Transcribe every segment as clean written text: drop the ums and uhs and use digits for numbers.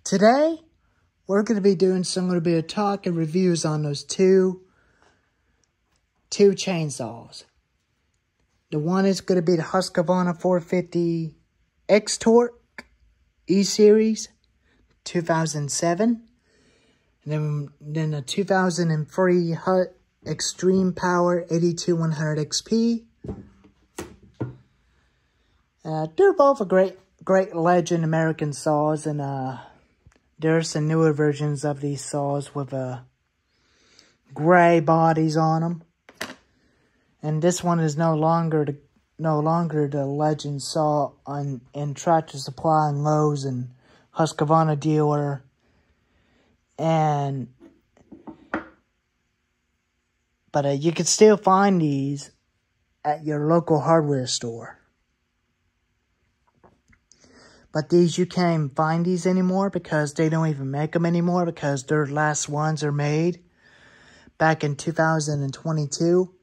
Today, we're going to be doing some little bit of talk and reviews on those two chainsaws. The one is going to be the Husqvarna 450 X-Torque E-Series 2007. And then the 2003 Hut Extreme Power 82100 XP. They're both a great legend American saws, and there are some newer versions of these saws with gray bodies on them. And this one is no longer the legend saw in Tractor Supply and Lowe's and Husqvarna dealer. But you can still find these at your local hardware store. But these, you can't even find these anymore because they don't even make them anymore, because their last ones are made back in 2022.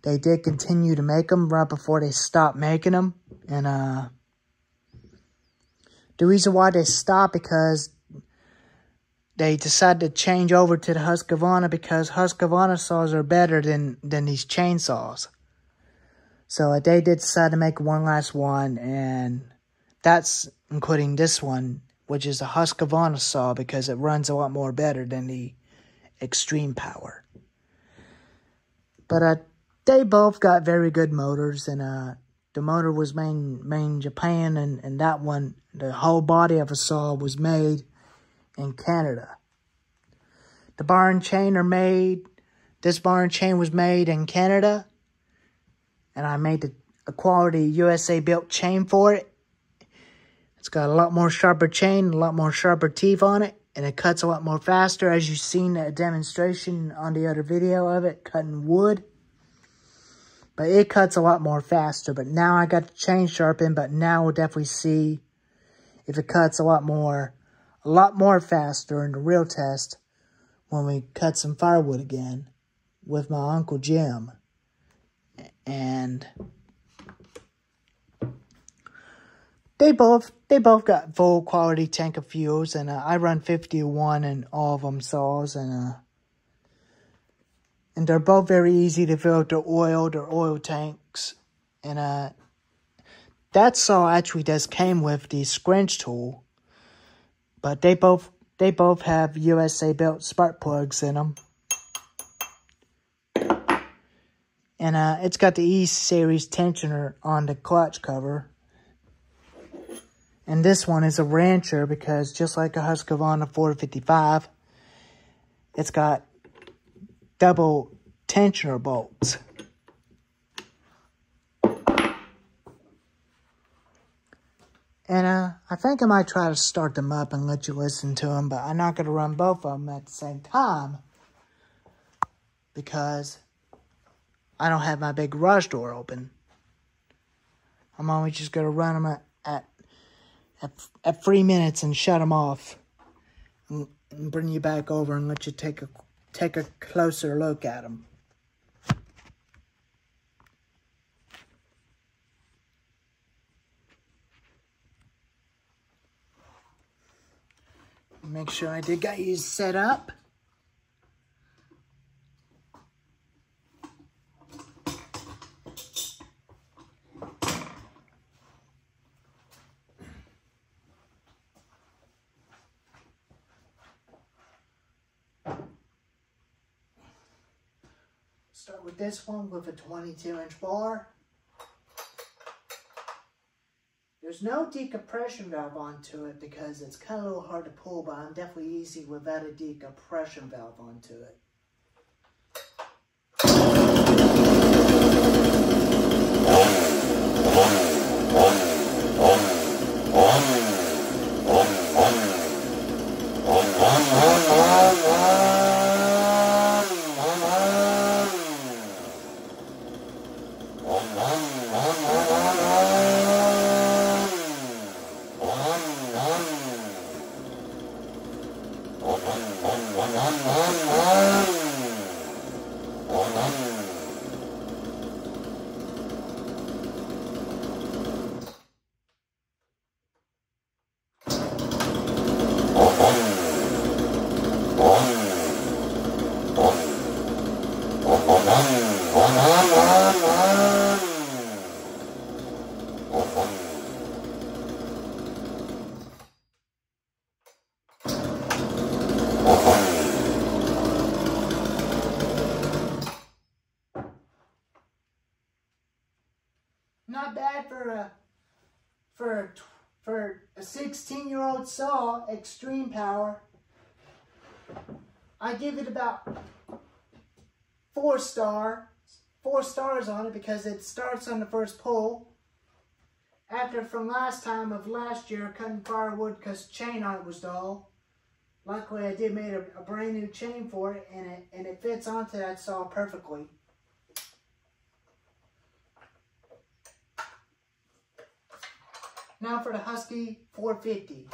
They did continue to make them right before they stopped making them. And the reason why they stopped, because they decided to change over to the Husqvarna, because Husqvarna saws are better than these chainsaws. So they did decide to make one last one, and that's including this one, which is a Husqvarna saw, because it runs a lot more better than the Extreme Power. But they both got very good motors, and the motor was made in Japan, and that one, the whole body of a saw, was made in Canada. The bar and chain are made, this bar and chain was made in Canada, and I made a quality USA built chain for it. It's got a lot more sharper chain, a lot more sharper teeth on it, and it cuts a lot more faster, as you've seen a demonstration on the other video of it, cutting wood. But it cuts a lot more faster. But now I got the chain sharpened, but now we'll definitely see if it cuts a lot more faster in the real test when we cut some firewood again with my Uncle Jim. And they both got full quality tank of fuels, and I run 50-1 in all of them saws, and they're both very easy to fill up their oil tanks. And that saw actually just came with the scrunch tool, but they both have USA built spark plugs in them. And it's got the E-Series tensioner on the clutch cover. And this one is a Rancher, because just like a Husqvarna 455, it's got double tensioner bolts. And I think I might try to start them up and let you listen to them, but I'm not going to run both of them at the same time, because I don't have my big garage door open. I'm only just going to run them at 3 minutes and shut them off, and bring you back over and let you take a closer look at them. Make sure I did get you set up. Start with this one with a 22-inch bar. There's no decompression valve onto it because it's kind of a little hard to pull, but I'm definitely easy without a decompression valve onto it. for a 16-year-old saw, extreme power, I give it about 4 stars on it because it starts on the first pull. After from last time of last year cutting firewood because chain on it was dull. Luckily I did make a brand new chain for it, and it fits onto that saw perfectly. Now for the Husky 450.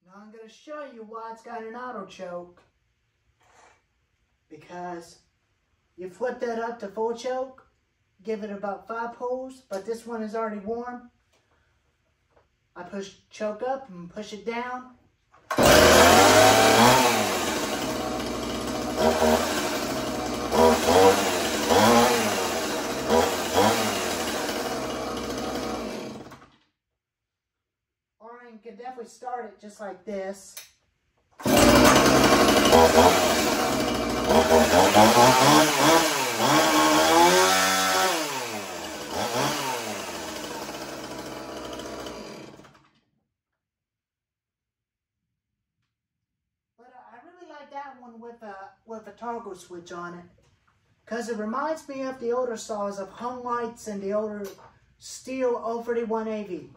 Now I'm going to show you why it's got an auto choke. Because you flip that up to full choke, give it about 5 pulls, but this one is already warm. I push choke up and push it down. Or you can definitely start it just like this. But I really like that one with a toggle switch on it, because it reminds me of the older saws of hung lights and the older Steel 031 AV.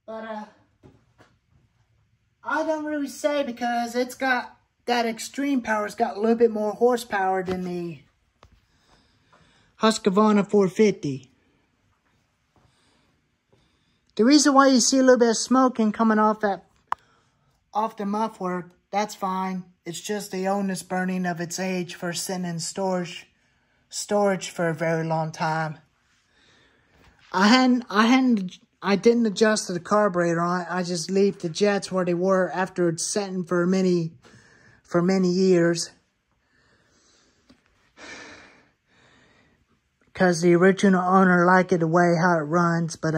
But I don't really say, because it's got that extreme power. It's got a little bit more horsepower than the Husqvarna 450. The reason why you see a little bit of smoking coming off the muffler, that's fine. It's just the oldness burning of its age for sitting in storage for a very long time. I didn't adjust the carburetor on it. I just leave the jets where they were after it's setting for many years. Because the original owner liked it the way how it runs, but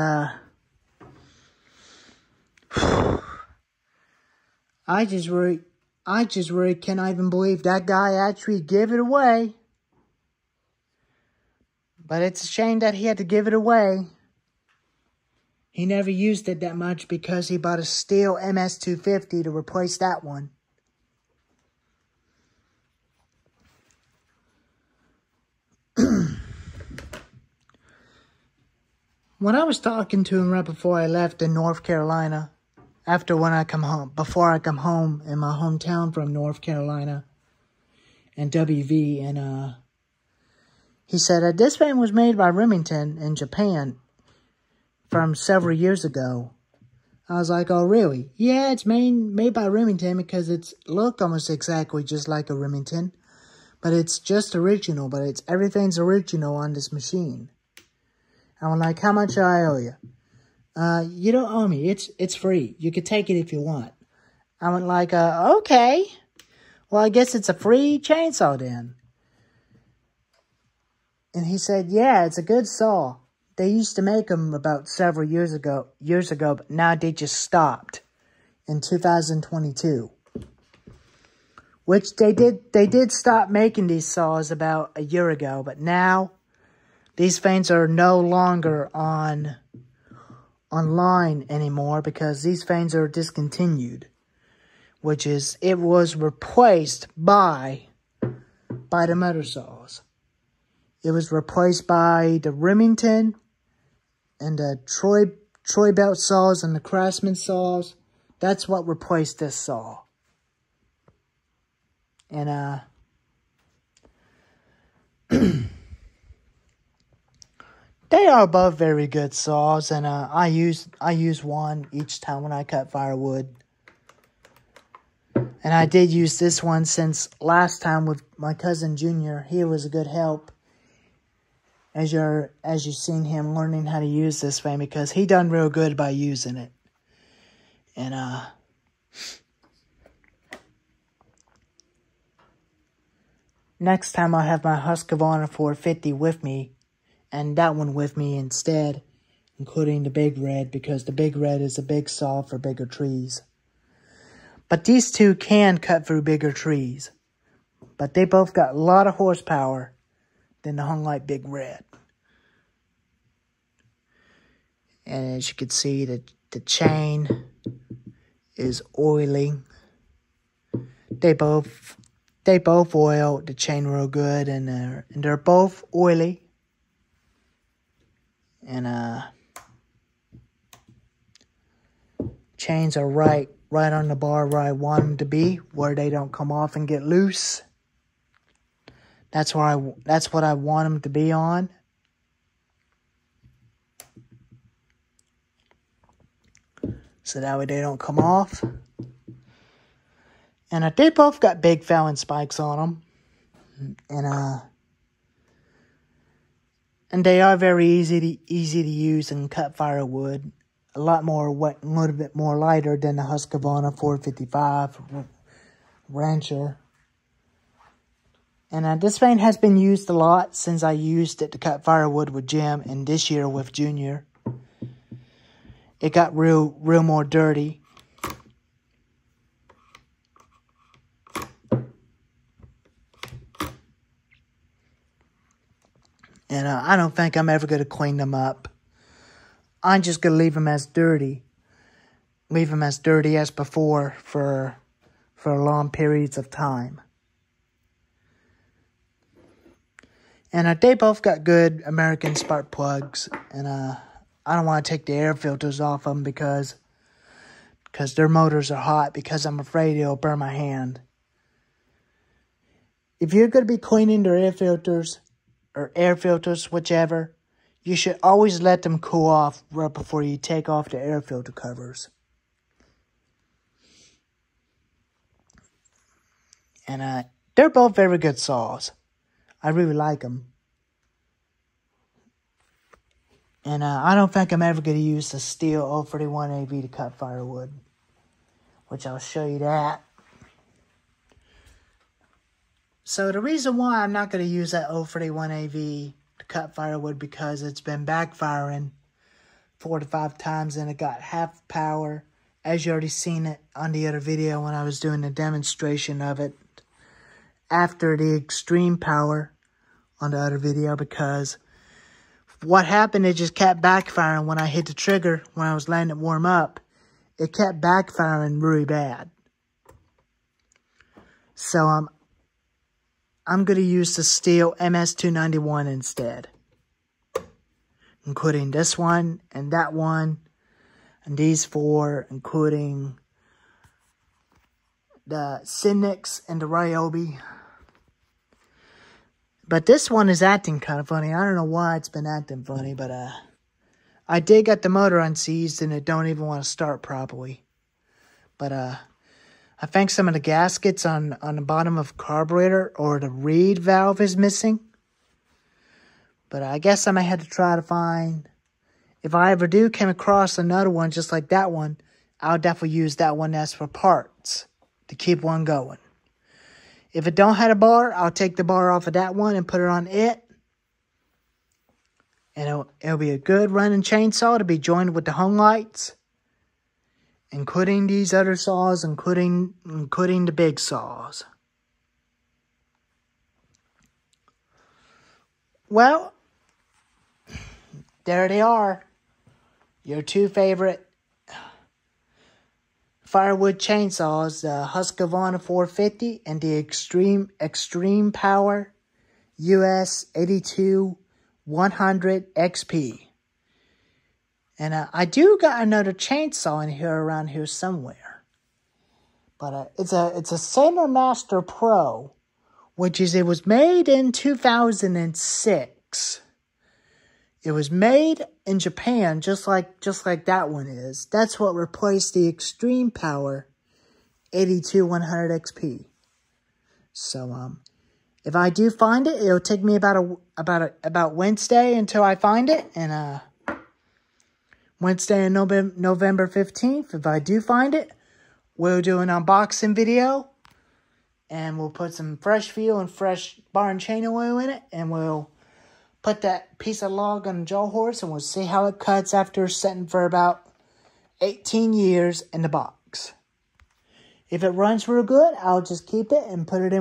I just really cannot even believe that guy actually gave it away. But it's a shame that he had to give it away. He never used it that much because he bought a Steel MS250 to replace that one. When I was talking to him right before I left in North Carolina, before I come home in my hometown from North Carolina and WV, and he said this van was made by Remington in Japan from several years ago. I was like, oh really? Yeah, it's made by Remington because it's looked almost exactly just like a Remington, but it's just original, but everything's original on this machine. I'm like, how much I owe you? You don't owe me. It's free. You could take it if you want. I went like, okay. Well, I guess it's a free chainsaw then. And he said, yeah, it's a good saw. They used to make them about several years ago, but now they just stopped in 2022. Which they did stop making these saws about a year ago, but now these fans are no longer online anymore because these fans are discontinued. It was replaced by by the motor saws. It was replaced by the Remington and the Troy belt saws and the Craftsman saws. That's what replaced this saw. And they are both very good saws, and I use one each time when I cut firewood. And I did use this one since last time with my cousin Junior. He was a good help as you've seen him learning how to use this thing, because he done real good by using it. And next time I'll have my Husqvarna 450 with me, and that one with me instead, including the Big Red, because the Big Red is a big saw for bigger trees. But these two can cut through bigger trees, but they both got a lot of horsepower than the Hunlite Big Red. And as you can see, the chain is oily. They both oil the chain real good, and they're both oily. And chains are right on the bar where I want them to be, where they don't come off and get loose. That's what I want them to be on. So that way they don't come off. And they both got big Fallon spikes on them. And they are very easy to use and cut firewood. A little bit more lighter than the Husqvarna 455 Rancher. And this thing has been used a lot since I used it to cut firewood with Jim, and this year with Junior. It got real more dirty. And I don't think I'm ever going to clean them up. I'm just going to leave them as dirty. Leave them as dirty as before for long periods of time. And they both got good American spark plugs. And I don't want to take the air filters off them because their motors are hot, because I'm afraid it'll burn my hand. If you're going to be cleaning their air filters, whichever, you should always let them cool off right before you take off the air filter covers. And they're both very good saws. I really like them. And I don't think I'm ever going to use the Stihl 031 AV to cut firewood, which I'll show you that. So the reason why I'm not going to use that 031 AV to cut firewood, because it's been backfiring 4 to 5 times, and it got half power, as you already seen it on the other video when I was doing the demonstration of it, after the extreme power on the other video, because what happened, it just kept backfiring when I hit the trigger, when I was letting it warm up. It kept backfiring really bad. So I'm going to use the Stihl MS291 instead, including this one and that one and these 4, including the Cygnix and the Ryobi. But this one is acting kind of funny. I don't know why it's been acting funny, but I did get the motor unseized and it don't even want to start properly. But I think some of the gaskets on the bottom of carburetor or the reed valve is missing. But I guess I may have to try to find, if I ever do came across another one just like that one, I'll definitely use that one as for parts to keep one going. If it don't have a bar, I'll take the bar off of that one and put it on it. And it'll be a good running chainsaw to be joined with the home lights, including these other saws, including the big saws. Well, there they are. Your 2 favorite firewood chainsaws, the Husqvarna 450 and the Extreme Power US 82 100 XP. And I do got another chainsaw in here around here somewhere. But it's a Sailor Master Pro, which is, it was made in 2006. It was made in Japan, just like that one is. That's what replaced the Extreme Power 82 100 XP. So if I do find it, it'll take me about Wednesday until I find it, and Wednesday and November 15th. If I do find it, we'll do an unboxing video, and we'll put some fresh fuel and fresh bar and chain oil in it, and we'll put that piece of log on a jaw horse, and we'll see how it cuts after setting for about 18 years in the box. If it runs real good, I'll just keep it and put it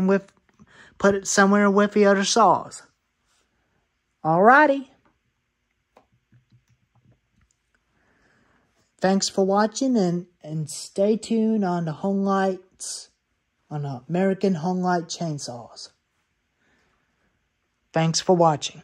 somewhere with the other saws. Alrighty. Thanks for watching, and stay tuned on the Home Lights, on the American Home Light chainsaws. Thanks for watching.